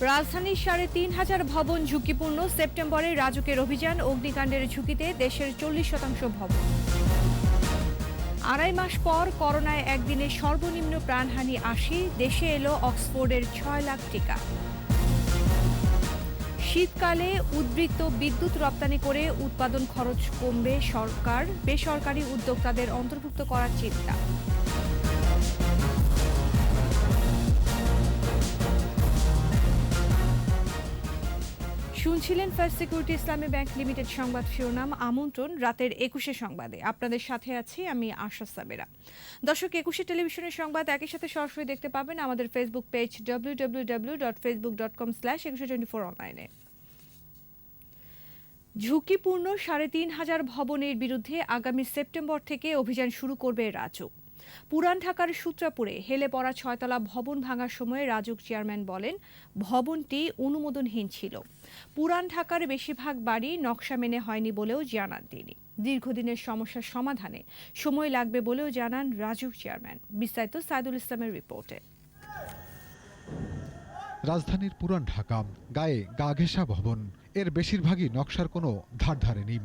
রাজধানীর ৩,৫০০ ভবন ঝুঁকিপূর্ণ। সেপ্টেম্বরে রাজুকের অভিযান, অগ্নিকাণ্ডের ঝুঁকিতে দেশের ৪০% ভবন। আড়াই মাস পর করোনায় একদিনে সর্বনিম্ন প্রাণহানি ৮০। দেশে এলো অক্সফোর্ডের ৬ লাখ টিকা। শীতকালে উদ্বৃত্ত বিদ্যুৎ রপ্তানি করে উৎপাদন খরচ কমবে সরকার, বেসরকারি উদ্যোক্তাদের অন্তর্ভুক্ত করার চিন্তা। শুনছিলেন ফার্স্ট সিকিউরিটি ইসলামী ব্যাংক লিমিটেড সংবাদ শিরোনাম। আমন্ত্রণ রাতের ২১শে সংবাদে। আপনাদের সাথে আছি আমি আশা সাবেরা। দর্শক, ২১শে টেলিভিশনের সংবাদ একই সাথে সরাসরি দেখতে পাবেন আমাদের ফেসবুক পেজ www.facebook.com/2124 অনলাইনে। ঝুঁকিপূর্ণ ৩,৫০০ ভবনের বিরুদ্ধে আগামী সেপ্টেম্বর থেকে অভিযান শুরু করবে রাজুক। পুরান ঢাকার সূত্রাপুরে হেলে পড়া ৬তলা ভবন ভাঙার সময় রাজুক চেয়ারম্যান বলেন, ভবনটি অনুমোদনহীন ছিল। পুরান ঢাকার বেশিরভাগ বাড়ি নকশা মেনে হয়নি বলেও জানান তিনি। দীর্ঘদিনের সমস্যার সমাধানে সময় লাগবে বলেও জানান রাজুক চেয়ারম্যান। বিস্তারিত সাইদুল ইসলামের রিপোর্টে। রাজধানীর পুরান ঢাকা, গায়ে গা ঘেঁষা ভবন, এর বেশিরভাগই নকশার কোনো ধার ধারেনি।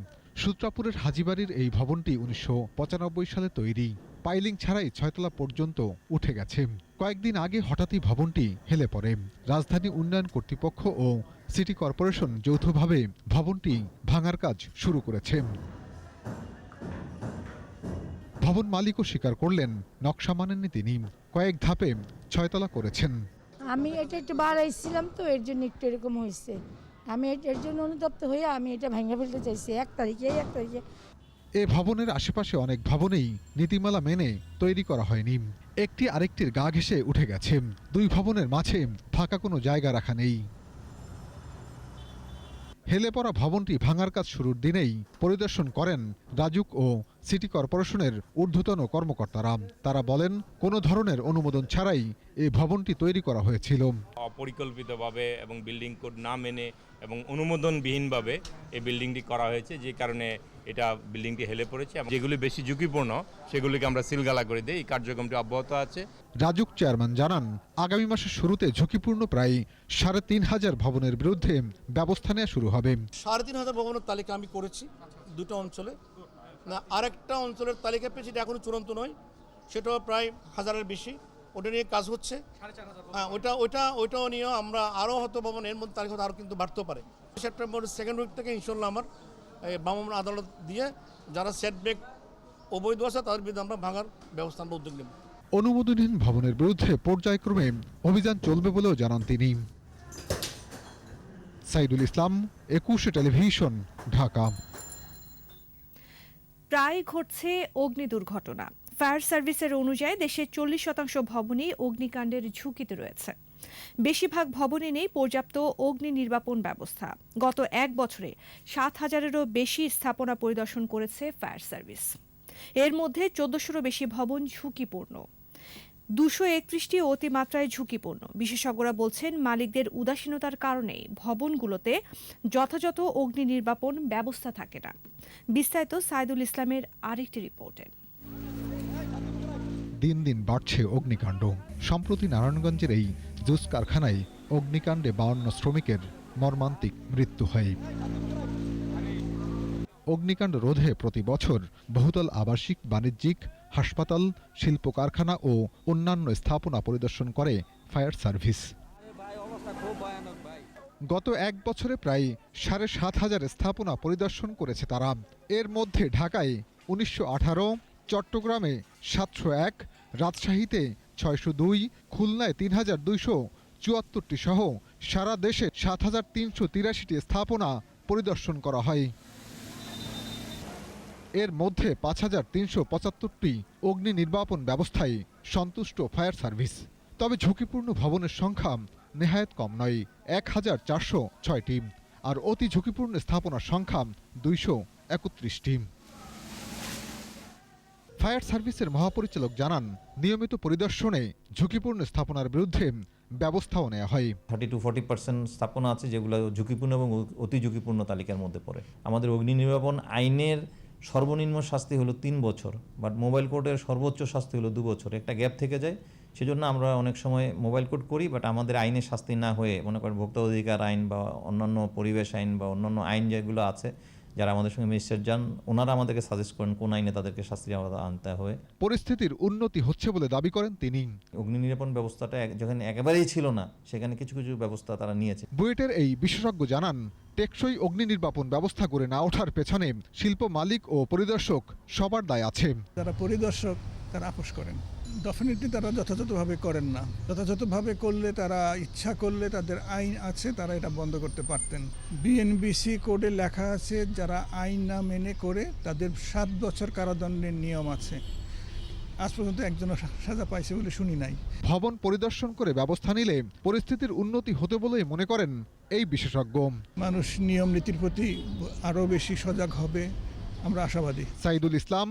সূত্রাপুরের হাজিবাড়ির এই ভবনটি ১৯৯৫ সালে তৈরি। পাইলিং ছাড়াই ৬তলা পর্যন্ত উঠে গেছে। কয়েকদিন আগে হঠাৎই ভবনটি হেলে পড়ে। রাজধানী উন্নয়ন কর্তৃপক্ষ ও সিটি কর্পোরেশন যৌথভাবে ভবনটি ভাঙার কাজ শুরু করেছে। ভবন মালিকও স্বীকার করলেন, নকশা মানেননি তিনি। কয়েক ধাপে ৬তলা করেছেন। আমি এটা একটু বাড়াইছিলাম, তো এর জন্য একটু এরকম হয়েছে। আমি এর জন্য অনুতপ্ত হয়ে আমি এটা ভেঙে ফেলতে চাইছি ১ তারিখে। এ ভবনের আশেপাশে অনেক ভবনেই নীতিমালা মেনে তৈরি করা হয়নি। একটি আরেকটির গা ঘেঁষে উঠে গেছে। দুই ভবনের মাঝে ফাঁকা কোনো জায়গা রাখা নেই। হেলে পড়া ভবনটি ভাঙার কাজ শুরুর দিনেই পরিদর্শন করেন রাজুক ও সিটি কর্পোরেশনের ঊর্ধ্বতন কর্মকর্তারা। তারা বলেন, কোনো ধরনের অনুমোদন ছাড়াই এই ভবনটি তৈরি করা হয়েছিল। অপরিকল্পিতভাবে এবং বিল্ডিং কোড না মেনে এবং অনুমোদনবিহীনভাবে এই বিল্ডিংটি করা হয়েছে, যে কারণে এটা বিল্ডিংটি হেলে পড়েছে। যেগুলি বেশি ঝুঁকিপূর্ণ সেগুলিকে আমরা সিলগালা করে দিই। এই কার্যক্রমটি অব্যাহত আছে। রাজুক চেয়ারম্যান জানান, আগামী মাসের শুরুতে ঝুঁকিপূর্ণ প্রায় ৩,৫০০ ভবনের বিরুদ্ধে ব্যবস্থা নেওয়া শুরু হবে। ৩,৫০০ ভবনের তালিকা আমি করেছি দুটো অঞ্চলে। না, আরেকটা অঞ্চলের তালিকা পেয়েছি, এটা এখনো চূড়ান্ত নয়, সেটাও প্রায় ১,০০০-এর বেশি। ওটা নিয়ে কাজ হচ্ছে। হ্যাঁ, ওইটাও নিয়ে আমরা আরও হয়তো ভবন এর মধ্যে তালিকা আরও কিন্তু বাড়তেও পারে। সেপ্টেম্বর 2nd উইক থেকে ইনশাল্লাহ আমার ভ্রাম্যমাণ আদালত দিয়ে যারা সেটব্যাক অবৈধ আছে তাদের বিরুদ্ধে আমরা ভাঙার ব্যবস্থা আমরা উদ্যোগ নেব। অনুমোদনহীন ভবনের বিরুদ্ধে পর্যায়ক্রমে অভিযান চলবে বলেও জানান তিনি। সাইদুল ইসলাম, ২১শে টেলিভিশন, ঢাকা। প্রায় ঘটছে অগ্নি দুর্ঘটনা। ফায়ার সার্ভিসের অনুযায়ী দেশের ৪০% ভবনই অগ্নিকাণ্ডের ঝুঁকিতে রয়েছে। বেশিরভাগ ভবনে নেই পর্যাপ্ত অগ্নি নির্বাপন ব্যবস্থা। গত ১ বছরে ৭,০০০-এরও বেশি স্থাপনা পরিদর্শন করেছে ফায়ার সার্ভিস। এর মধ্যে ১৪০০-রও বেশি ভবন ঝুঁকিপূর্ণ। ২৩১টি অতিমাত্রায় ঝুঁকিপূর্ণ। বিশেষজ্ঞরা বলছেন, মালিকদের উদাসীনতার কারণেই ভবনগুলোতে যথাযথ অগ্নি নির্বাপন ব্যবস্থা থাকে না। বিস্তারিত সাইদুল ইসলামের আরেকটি রিপোর্টে। দিন দিন বাড়ছে অগ্নিকাণ্ড। সম্প্রতি নারায়ণগঞ্জের এই জুস কারখানায় অগ্নিকাণ্ডে ৫২ শ্রমিকের মর্মান্তিক মৃত্যু হয়। অগ্নিকাণ্ড রোধে প্রতি বছর বহুতল আবাসিক, বাণিজ্যিক, হাসপাতাল, শিল্প কারখানা ও অন্যান্য স্থাপনা পরিদর্শন করে ফায়ার সার্ভিস। গত ১ বছরে প্রায় ৭,৫০০ স্থাপনা পরিদর্শন করেছে তারা। এর মধ্যে ঢাকায় ১৯১৮, চট্টগ্রামে ৭০১, রাজশাহীতে ৬০২, খুলনায় ৩,২৭৪টি সহ সারা দেশে ৭,৩৮৩টি স্থাপনা পরিদর্শন করা হয়। এর মধ্যে ৫,৩৭৫টি অগ্নি নির্বাপন ব্যবস্থায় সন্তুষ্ট ফায়ার সার্ভিস। তবে ঝুঁকিপূর্ণ ভবনের সংখ্যা নেহায়েত কম নয়, ১,৪০৬টি, আর অতি ঝুঁকিপূর্ণ স্থাপনার সংখ্যা ২৩১টি। ফায়ার সার্ভিসের মহাপরিচালক জানান, নিয়মিত পরিদর্শনে ঝুঁকিপূর্ণ স্থাপনার বিরুদ্ধে ব্যবস্থাও নেওয়া হয়। 30-40% স্থাপনা আছে যেগুলো ঝুঁকিপূর্ণ এবং অতি ঝুঁকিপূর্ণ তালিকার মধ্যে পড়ে। আমাদের অগ্নি নির্বাপন আইনের সর্বনিম্ন শাস্তি হলো 3 বছর, বাট মোবাইল কোর্টের সর্বোচ্চ শাস্তি হলো 2 বছর। একটা গ্যাপ থেকে যায়, সেজন্য আমরা অনেক সময় মোবাইল কোড করি, বাট আমাদের আইনে শাস্তি না হয়ে, মনে করেন ভোক্তা অধিকার আইন বা অন্যান্য পরিবেশ আইন বা অন্যান্য আইন যেগুলো আছে, যারা আমাদের সঙ্গে মিনিস্টার যান, ওনারা আমাদেরকে সাজেস্ট করেন কোন আইনে তাদেরকে শাস্তির আওতায় আনতে হবে। পরিস্থিতির উন্নতি হচ্ছে বলে দাবি করেন তিনি। অগ্নি নিরাপণ ব্যবস্থাটা যেখানে একেবারেই ছিল না, সেখানে কিছু কিছু ব্যবস্থা তারা নিয়েছে। বুয়েটের এই বিশেষজ্ঞ জানান, টেকসই অগ্নি নির্বাপন ব্যবস্থা করে না ওঠার পেছনে শিল্প মালিক ও পরিদর্শক সবার দায় আছে। যারা পরিদর্শক তারা আপোষ করেন, ডেফিনেটলি তারা যথাযথভাবে করেন না। যথাযথভাবে করলে, তারা ইচ্ছা করলে, তাদের আইন আছে, তারা এটা বন্ধ করতে পারতেন। বিএনবিসি কোডে লেখা আছে যারা আইন না মেনে করে তাদের 7 বছর কারাদণ্ডের নিয়ম আছে। আজ পর্যন্ত একজনও সাজা পাইছে বলে শুনি নাই। ভবন পরিদর্শন করে ব্যবস্থা নিলে পরিস্থিতির উন্নতি হতে বলেই মনে করেন এই বিশেষজ্ঞ। মানুষ নিয়ম নীতির প্রতি আরও বেশি সজাগ হবে, আমরা আশাবাদী। সাইদুল ইসলাম,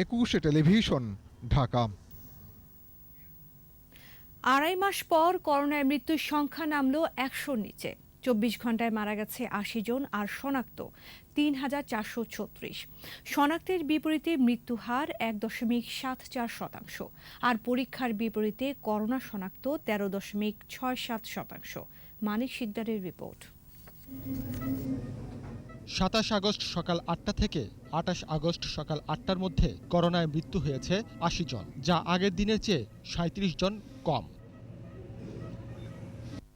21 টেলিভিশন, ঢাকা। 2.5 মাস পর করোনায় মৃত্যুর সংখ্যা নামলো 100-র নিচে। 24 ঘন্টায় মারা গেছে 80 জন আর শনাক্ত 3,436। শনাক্তের বিপরীতে মৃত্যু হার 1.74%, আর পরীক্ষার বিপরীতে করোনা শনাক্ত 13.67%। মানিক শিকদারের রিপোর্ট। 27 আগস্ট সকাল 8টা থেকে 28 আগস্ট সকাল 8টার মধ্যে করোনায় মৃত্যু হয়েছে 80 জন, যা আগের দিনের চেয়ে 37 জন কম।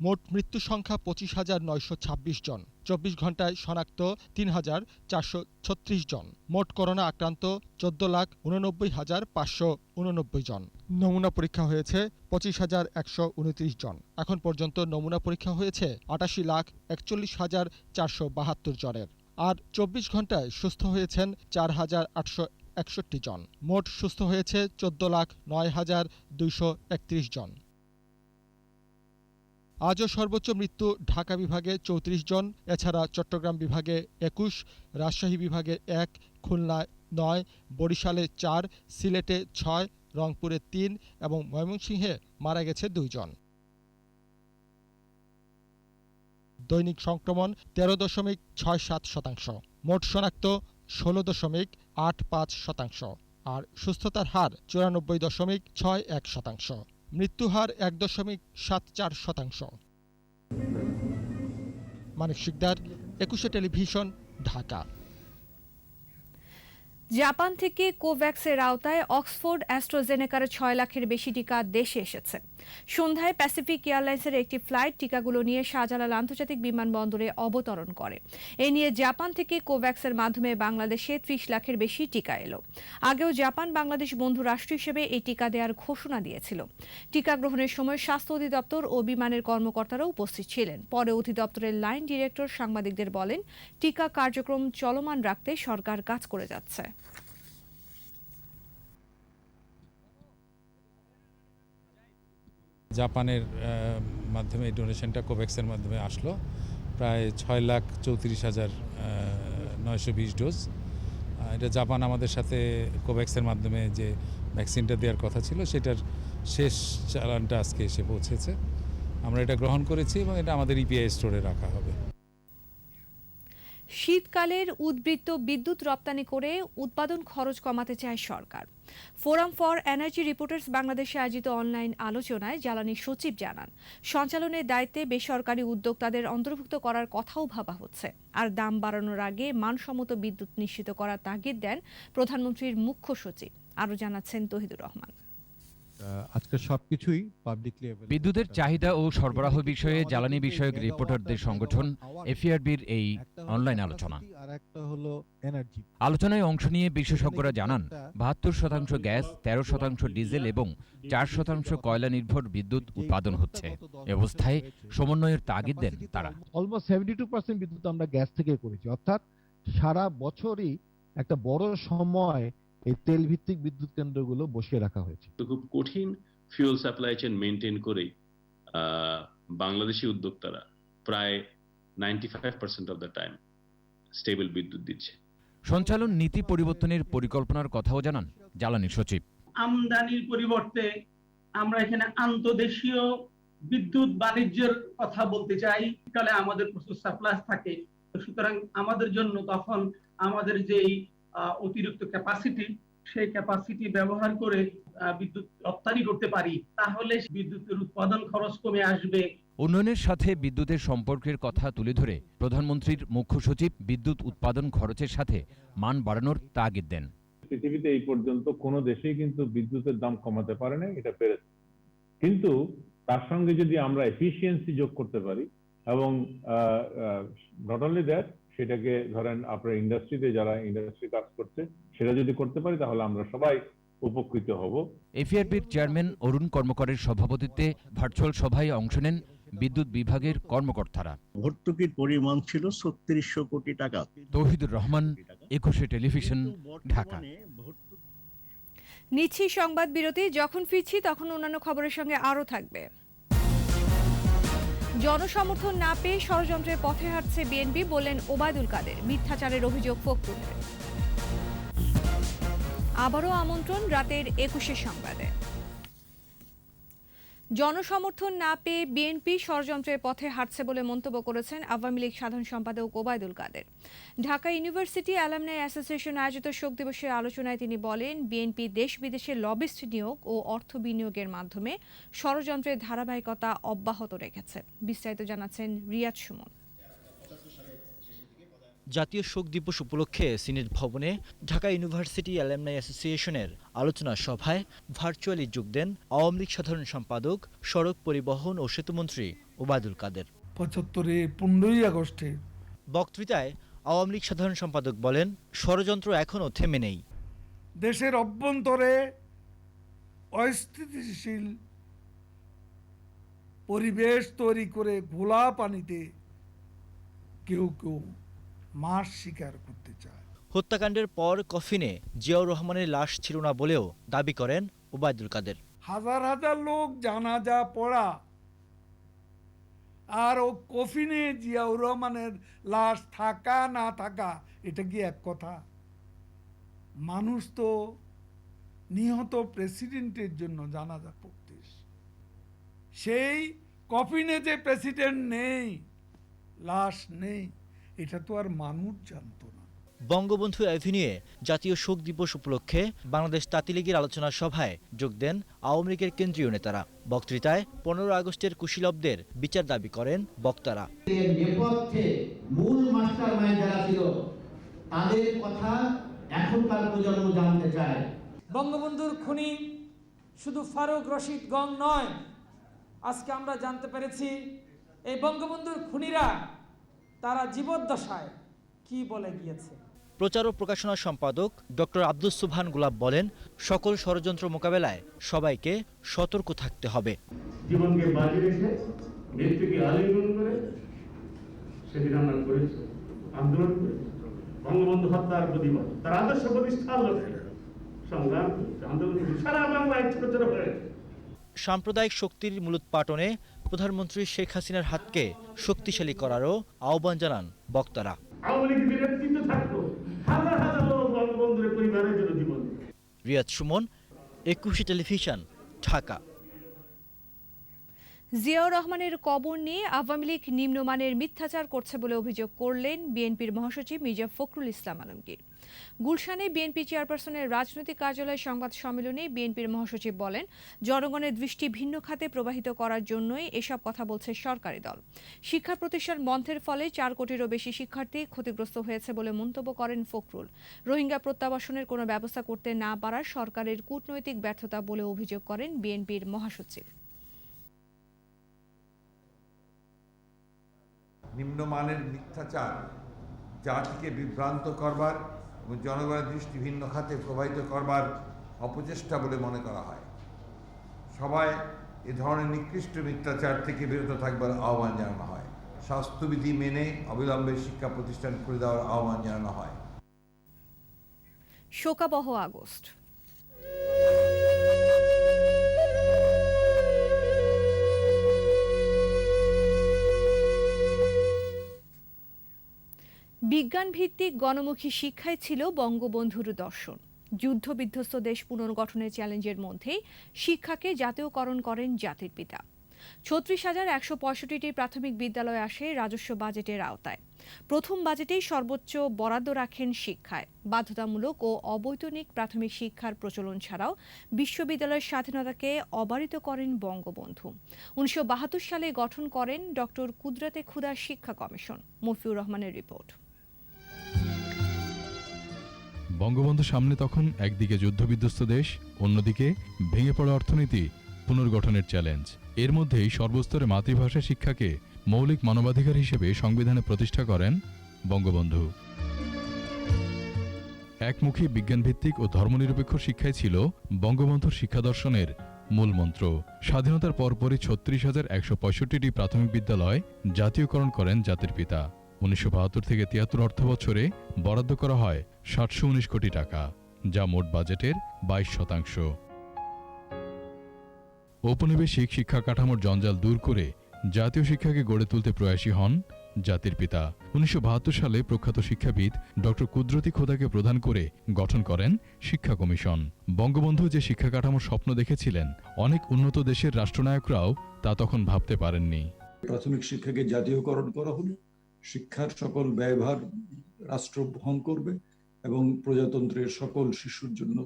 মোট মৃত্যু সংখ্যা 25,926 জন। 24 ঘন্টায় শনাক্ত 3,436 জন। মোট করোনা আক্রান্ত 14,89,589 জন। নমুনা পরীক্ষা হয়েছে 25,129 জন। এখন পর্যন্ত নমুনা পরীক্ষা হয়েছে 88,41,472 জনের। আর 24 ঘন্টায় সুস্থ হয়েছেন 4,861 জন। মোট সুস্থ হয়েছে 14,09,231 জন। আজও সর্বোচ্চ মৃত্যু ঢাকা বিভাগে 34 জন, এছাড়া চট্টগ্রাম বিভাগে 21, রাজশাহী বিভাগে 1, খুলনায় 9, বরিশালে 4, সিলেটে 6, রংপুরে 3 এবং ময়মনসিংহে মারা গেছে 2 জন। দৈনিক সংক্রমণ 13.67%, মোট শনাক্ত 16.85%, আর সুস্থতার হার 94.61%। মৃত্যু হার 1.74%। মানিক শিকদার, 21 টেলিভিশন, ঢাকা। জাপান থেকে কোভ্যাক্সের আওতায় অক্সফোর্ড অ্যাস্ট্রাজেনেকার 6 লাখের বেশি টিকা দেশে এসেছে। সন্ধ্যায় প্যাসিফিক এয়ারলাইন্সের একটি ফ্লাইট টিকাগুলো নিয়ে শাহজালাল আন্তর্জাতিক বিমানবন্দরে অবতরণ করে। এ নিয়ে জাপান থেকে কোভ্যাক্সের মাধ্যমে বাংলাদেশে 30 লাখের বেশি টিকা এলো। আগেও জাপান বাংলাদেশ বন্ধু রাষ্ট্র হিসেবে এই টিকা দেওয়ার ঘোষণা দিয়েছিল। টিকা গ্রহণের সময় স্বাস্থ্য অধিদপ্তর ও বিমানের কর্মকর্তারা উপস্থিত ছিলেন। পরে অধিদপ্তরের লাইন ডিরেক্টর সাংবাদিকদের বলেন, টিকা কার্যক্রম চলমান রাখতে সরকার কাজ করে যাচ্ছে। জাপানের মাধ্যমে এই ডোনেশনটা কোভ্যাক্সের মাধ্যমে আসলো, প্রায় 6,34,920 ডোজ। এটা জাপান আমাদের সাথে কোভ্যাক্সের মাধ্যমে যে ভ্যাকসিনটা দেওয়ার কথা ছিল সেটার শেষ চালানটা আজকে এসে পৌঁছেছে। আমরা এটা গ্রহণ করেছি এবং এটা আমাদের ইপিআই স্টোরে রাখা হবে। শীতকালের উদ্বৃত্ত বিদ্যুৎ রপ্তানি করে উৎপাদন খরচ কমাতে চায় সরকার। ফোরাম ফর এনার্জি রিপোর্টার্স বাংলাদেশে আয়োজিত অনলাইন আলোচনায় জ্বালানি সচিব জানান, সঞ্চালনের দায়িত্বে বেসরকারি উদ্যোক্তাদের অন্তর্ভুক্ত করার কথাও ভাবা হচ্ছে। আর দাম বাড়ানোর আগে মানসম্মত বিদ্যুৎ নিশ্চিত করার তাগিদ দেন প্রধানমন্ত্রীর মুখ্য সচিব। আরও জানাচ্ছেন তহিদুর রহমান। আজকে সবকিছুই পাবলিকলি বিদ্যুতের চাহিদা ও সরবরাহ বিষয়ে জ্বালানি বিষয়ক রিপোর্টারদের সংগঠন এফিআরবির এই অনলাইন আলোচনা। আলোচনায় অংশ নিয়ে বিশেষজ্ঞরা জানান, 72% গ্যাস, 13% ডিজেল এবং 4% কয়লা নির্ভর বিদ্যুৎ উৎপাদন হচ্ছে। এ অবস্থায় সমন্বয়ের তাগিদ দেন তারা। অলমোস্ট 72% বিদ্যুৎ আমরা গ্যাস থেকে করেছি, অর্থাৎ সারা বছরই একটা বড় সময় এই তেল ভিত্তিক বিদ্যুৎ কেন্দ্রগুলো বসিয়ে রাখা হয়েছে। খুব কঠিন ফিউল সাপ্লাই চেইন মেনটেন করে বাংলাদেশি উদ্যোক্তারা প্রায় 95% অফ দ্য টাইম স্টেবল বিদ্যুৎ দিচ্ছে। সঞ্চালন নীতি পরিবর্তনের পরিকল্পনার কথাও জানান জ্বালানি সচিব। আমদানির পরিবর্তে আমরা এখানে আন্তদেশীয় বিদ্যুৎ বাণিজ্যের কথা বলতে চাই। কালে আমাদের প্রচুর সাপ্লাই থাকে, সুতরাং আমাদের জন্য তখন আমাদের যেই অতিরিক্ত ক্যাপাসিটি সেই ক্যাপাসিটি ব্যবহার করে বিদ্যুৎ রপ্তানি করতে পারি, তাহলে বিদ্যুতের উৎপাদন খরচ কমে আসবে। উন্নয়নের সাথে বিদ্যুতের সম্পর্কের কথা তুলে ধরে প্রধানমন্ত্রীর মুখ্য সচিব বিদ্যুৎ উৎপাদন খরচের সাথে মান বাড়ানোর তাগিদ দেন। পৃথিবীতে এই পর্যন্ত কোনো দেশেই কিন্তু বিদ্যুতের দাম কমাতে পারে না, এটা বেড়েছে। কিন্তু তার সঙ্গে যদি আমরা এফিসিয়েন্সি যোগ করতে পারি এবং নট অনলি দ্যাট, সেটাকে ধরেন আপনার ইন্ডাস্ট্রিতে যারা ইন্ডাস্ট্রি কাজ করছে সেটা যদি করতে পারি তাহলে আমরা সবাই উপকৃত হব। এফিআরবির চেয়ারম্যান অরুণ কর্মকারের সভাপতিত্বে ভার্চুয়াল সভায় অংশ নেন বিদ্যুৎ বিভাগের কর্মকর্তারা। ভর্তুকির পরিমাণ ছিল ৩৬০০ কোটি টাকা। তৌহিদুর রহমান, ২১শে টেলিভিশন, ঢাকা। নিচ্ছি সংবাদ বিরতি, যখন ফিরছি তখন অন্যান্য খবরের সঙ্গে আরও থাকবে। জনসমর্থন না পেয়ে ষড়যন্ত্রের পথে হাঁটছে বিএনপি বললেন ওবায়দুল কাদের, মিথ্যাচারের অভিযোগ ফখরুলের। আবারও আমন্ত্রণ রাতের ২১ সংবাদে। জনসমর্থন না পেয়ে বিএনপি ষড়যন্ত্রের পথে হাঁটছে বলে মন্তব্য করেছেন আওয়ামী লীগ সাধারণ সম্পাদক Obaidul Quader. Dhaka university alumni association আয়োজিত শোক দিবসের আলোচনায় তিনি বলেন, বিএনপি দেশ বিদেশে লবিস্ট নিয়োগ ও অর্থ বিনিয়োগের মাধ্যমে ষড়যন্ত্রের ধারাবাহিকতা অব্যাহত রেখেছে। বিস্তারিত জানাচ্ছেন রিয়াদ সুমন। জাতীয় শোক দিবস উপলক্ষে সিনেট ভবনে ঢাকা ইউনিভার্সিটি অ্যালামনাই অ্যাসোসিয়েশনের আলোচনা সভায় ভার্চুয়ালি যোগ দেন আওয়ামী লীগ সাধারণ সম্পাদক, সড়ক পরিবহন ও সেতুমন্ত্রী ওবায়দুল কাদের। 15ই আগস্টে বক্তৃতায় আওয়ামী লীগ সাধারণ সম্পাদক বলেন, ষড়যন্ত্র এখনও থেমে নেই। দেশের অভ্যন্তরে অস্থিতিশীল পরিবেশ তৈরি করে ঘোলা পানিতে কেউ কেউ মাছ শিকার করতে চায়। হত্যাকাণ্ডের পর কফিনে জিয়াউর রহমানের লাশ ছিল না বলেও দাবি করেন ওবায়দুল কাদের। হাজার হাজার লোক জানাজা পড়া আর ও কফিনে জিয়াউর রহমানের লাশ থাকা না থাকা এটা কি এক কথা? মানুষ তো নিহত প্রেসিডেন্টের জন্য জানাজা পড়তে, সেই কফিনে যে প্রেসিডেন্ট নেই, লাশ নেই, এটা তো আর মানুষ জানতো না। বঙ্গবন্ধু অ্যাভিনিউয়ে জাতীয় শোক দিবস উপলক্ষে বাংলাদেশ তাঁতি লীগের আলোচনা সভায় যোগ দেন আওয়ামী লীগের কেন্দ্রীয় নেতারা। বক্তৃতায় ১৫ আগস্টের কুশীলবদের বিচার দাবি করেন বক্তারা। নেপথ্যে মূল মাস্টারমাইন্ড যারা ছিল তাদের কথা এখনকার প্রজন্ম জানতে চায়। বঙ্গবন্ধুর খুনি শুধু ফারুক রশিদ গং নয়, আজকে আমরা জানতে পেরেছি এই বঙ্গবন্ধুর খুনিরা তারা জীবদ্দশায় কি বলে গিয়েছে। প্রচার ও প্রকাশনা সম্পাদক ডক্টর আব্দুস সুবহান গোলাপ বলেন, সকল ষড়যন্ত্র মোকাবেলায় সবাইকে সতর্ক থাকতে হবে। জীবনকে বাজি রেখে মৃত্যুকে আলিঙ্গন করে সেদিন আমরা করেছি আন্দোলন করেছি, বঙ্গবন্ধু হত্যার প্রতিবাদ, তার আদর্শ প্রতিষ্ঠার লক্ষ্যে সংগ্রাম আন্দোলন সারা বাংলায় ছোট ছোট হয়েছে। সাম্প্রদায়িক শক্তির মূলোৎপাটনে প্রধানমন্ত্রী শেখ হাসিনার হাতকে শক্তিশালী করারও আহ্বান জানান বক্তারা। রিয়াদ সুমন, ২১ টেলিভিশন, ঢাকা। জিয়াউর রহমানের কবর নিয়ে আওয়ামী লীগ নিম্নমানের মিথ্যাচার করছে বলে অভিযোগ করলেন বিএনপির মহাসচিব মির্জা ফখরুল ইসলাম আলমগীর। গুলশানে বিএনপি চেয়ারপারসনের রাজনৈতিক কার্যালয়ে সংবাদ সম্মেলনে বিএনপির মহাসচিব বলেন, জনগণের দৃষ্টি ভিন্ন খাতে প্রবাহিত করার জন্যই এসব কথা বলছে সরকারি দল। শিক্ষা প্রতিষ্ঠান বন্ধের ফলে ৪ কোটিরও বেশি শিক্ষার্থী ক্ষতিগ্রস্ত হয়েছে বলে মন্তব্য করেন ফখরুল। রোহিঙ্গা প্রত্যাবাসনের কোনো ব্যবস্থা করতে না পারার সরকারের কূটনৈতিক ব্যর্থতা বলে অভিযোগ করেন বিএনপির মহাসচিব। নিম্নমানের মিথ্যাচার জাতিকে বিভ্রান্ত করবার এবং জনগণের দৃষ্টি ভিন্ন খাতে প্রবাহিত করবার অপচেষ্টা বলে মনে করা হয়। সবাই এ ধরনের নিকৃষ্ট মিথ্যাচার থেকে বিরত থাকবার আহ্বান জানানো হয়। স্বাস্থ্যবিধি মেনে অবিলম্বে শিক্ষা প্রতিষ্ঠান খুলে দেওয়ার আহ্বান জানানো হয়। শোকাবহ আগস্ট। বিজ্ঞান ভিত্তিক গণমুখী শিক্ষাই ছিল বঙ্গবন্ধুর দর্শন। যুদ্ধবিধ্বস্ত দেশ পুনর্গঠনের চ্যালেঞ্জের মধ্যেই শিক্ষাকে জাতীয়করণ করেন জাতির পিতা। 36,165টি প্রাথমিক বিদ্যালয় আসে রাজস্ব বাজেটের আওতায়। প্রথম বাজেটেই সর্বোচ্চ বরাদ্দ রাখেন শিক্ষায়। বাধ্যতামূলক ও অবৈতনিক প্রাথমিক শিক্ষার প্রচলন ছাড়াও বিশ্ববিদ্যালয়ের স্বাধীনতাকে অবারিত করেন বঙ্গবন্ধু। 1972 সালে গঠন করেন ডক্টর কুদরতে খুদা শিক্ষা কমিশন। মফিউর রহমানের রিপোর্ট। বঙ্গবন্ধুর সামনে তখন একদিকে যুদ্ধবিধ্বস্ত দেশ, অন্যদিকে ভেঙে পড়া অর্থনীতি, পুনর্গঠনের চ্যালেঞ্জ। এর মধ্যেই সর্বস্তরে মাতৃভাষা শিক্ষাকে মৌলিক মানবাধিকার হিসেবে সংবিধানে প্রতিষ্ঠা করেন বঙ্গবন্ধু। একমুখী বিজ্ঞানভিত্তিক ও ধর্মনিরপেক্ষ শিক্ষাই ছিল বঙ্গবন্ধুর শিক্ষা দর্শনের মূল মন্ত্র। স্বাধীনতার পরপরই 36,165টি প্রাথমিক বিদ্যালয় জাতীয়করণ করেন জাতির পিতা। 1972 থেকে 73 অর্থবছরে বরাদ্দ করা হয় 719 কোটি টাকা, যা মোট বাজেটের 22%। ঔপনিবেশিক শিক্ষা কাঠামোর জঞ্জাল দূর করে জাতীয় শিক্ষাকে গড়ে তুলতে প্রয়াসী হন জাতির পিতা। 1972 সালে প্রখ্যাত শিক্ষাবিদ ডক্টর কুদরতি খোদাকে প্রধান করে গঠন করেন শিক্ষা কমিশন। বঙ্গবন্ধু যে শিক্ষা কাঠামোর স্বপ্ন দেখেছিলেন, অনেক উন্নত দেশের রাষ্ট্রনায়করাও তা তখন ভাবতে পারেননি। প্রাথমিক শিক্ষাকে জাতীয়করণ করা হলো, শিক্ষার সকল ব্যয়ভার রাষ্ট্র বহন করবে এবং প্রজাতন্ত্রের সকল শিশুর জন্য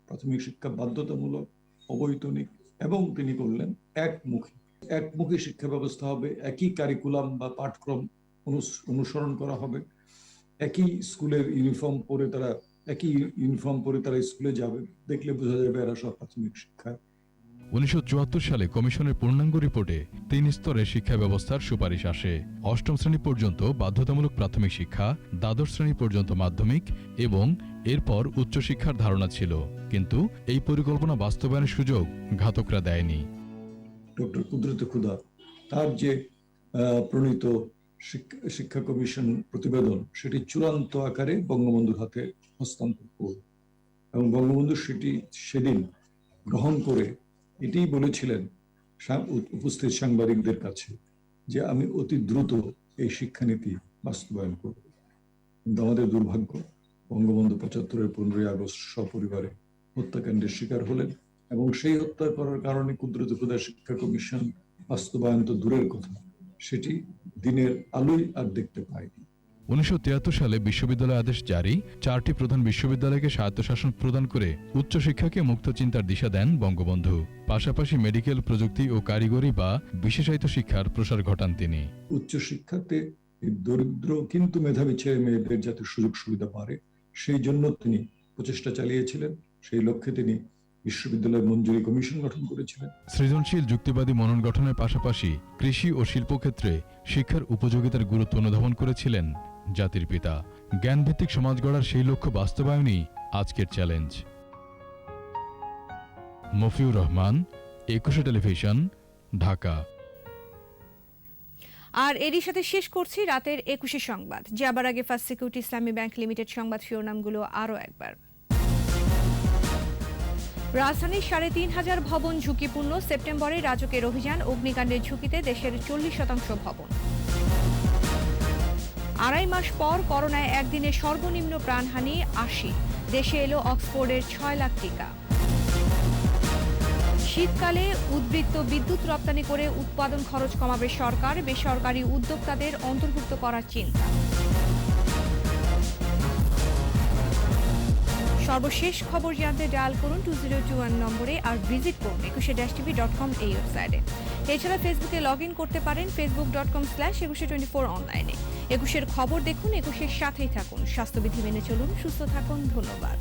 প্রাথমিক শিক্ষা বাধ্যতামূলক, অবৈতনিক এবং তিনি করলেন একমুখী শিক্ষা ব্যবস্থা হবে। একই কারিকুলাম বা পাঠক্রম অনুসরণ করা হবে। একই স্কুলের ইউনিফর্ম পরে তারা স্কুলে যাবে, দেখলে বোঝা যাবে এরা সব প্রাথমিক শিক্ষা। 1974 সালে কমিশনের পূর্ণাঙ্গ রিপোর্টে 3 স্তরের শিক্ষা ব্যবস্থার সুপারিশ আসে। 8ম শ্রেণী পর্যন্ত বাধ্যতামূলক প্রাথমিক শিক্ষা, দ্বাদশ শ্রেণী পর্যন্ত মাধ্যমিক এবং এরপর উচ্চশিক্ষার ধারণা ছিল, কিন্তু এই পরিকল্পনা বাস্তবায়নের সুযোগ ঘাতকরা দেয়নি। ডক্টর কুদরতে খুদা তার যে প্রণীত শিক্ষা কমিশন প্রতিবেদন, সেটি চূড়ান্ত আকারে বঙ্গবন্ধুর হাতে হস্তান্তর করল এবং বঙ্গবন্ধু সেটি সেদিন গ্রহণ করে এটাই বলেছিলেন উপস্থিত সাংবাদিকদের কাছে যে আমি অতি দ্রুত এই শিক্ষানীতি বাস্তবায়ন করব। কিন্তু আমাদের দুর্ভাগ্য, বঙ্গবন্ধু 75-এর 15ই আগস্ট সপরিবারে হত্যাকাণ্ডের শিকার হলেন এবং সেই হত্যা করার কারণে কুদরতে খুদা শিক্ষা কমিশন বাস্তবায়ন তো দূরের কথা, সেটি দিনের আলোই আর দেখতে পায়নি। 1973 সালে বিশ্ববিদ্যালয় আদেশ জারি, 4টি প্রধান বিশ্ববিদ্যালয়কে স্বায়ত্তশাসন প্রদান করে উচ্চশিক্ষাকে মুক্ত চিন্তার দিশা দেন বঙ্গবন্ধু। পাশাপাশি মেডিকেল, প্রযুক্তি ও কারিগরি বা বিশেষায়িত শিক্ষার প্রসার ঘটান তিনি। উচ্চশিক্ষাতে দরিদ্র কিন্তু মেধাবী ছেলে মেয়েদের যাতে সুযোগ সুবিধা পারে, সেই জন্য তিনি প্রচেষ্টা চালিয়েছিলেন। সেই লক্ষ্যে তিনি বিশ্ববিদ্যালয় মঞ্জুরি কমিশন গঠন করেছিলেন। সৃজনশীল যুক্তিবাদী মনন গঠনের পাশাপাশি কৃষি ও শিল্পক্ষেত্রে শিক্ষার উপযোগিতার গুরুত্ব অনুধাবন করেছিলেন জাতির পিতা। জ্ঞানভিত্তিক সমাজ গড়ার সেই লক্ষ্য বাস্তবায়নই আজকের চ্যালেঞ্জ। মফিউর রহমান, 21 টেলিভিশন, ঢাকা। আর এরই সাথে শেষ করছি রাতের 21 সংবাদ। যাবার আগে ফার্স্ট সিকিউরিটি ইসলামী ব্যাংক লিমিটেড সংবাদ শিরোনামগুলো আরও একবার। রাজধানীর 3,500 ভবন ঝুঁকিপূর্ণ, সেপ্টেম্বরে রাজুকের অভিযান, অগ্নিকাণ্ডের ঝুঁকিতে দেশের 40% ভবন। 2.5 মাস পর করোনায় একদিনে সর্বনিম্ন প্রাণহানি 80, দেশে এলো অক্সফোর্ডের 6 লাখ টিকা। শীতকালে উদ্বৃত্ত বিদ্যুৎ রপ্তানি করে উৎপাদন খরচ কমাবে সরকার, বেসরকারি উদ্যোক্তাদের অন্তর্ভুক্ত করার চিন্তা। সর্বশেষ খবর জানতে ডায়াল করুন 2021 নম্বরে আর ভিজিট করুন 21-tv.com এই ওয়েবসাইটে। এছাড়া ফেসবুকে লগ ইন করতে পারেন facebook.com/2124 অনলাইনে। 21-এর খবর দেখুন, 21-এর সাথেই থাকুন। স্বাস্থ্যবিধি মেনে চলুন, সুস্থ থাকুন। ধন্যবাদ।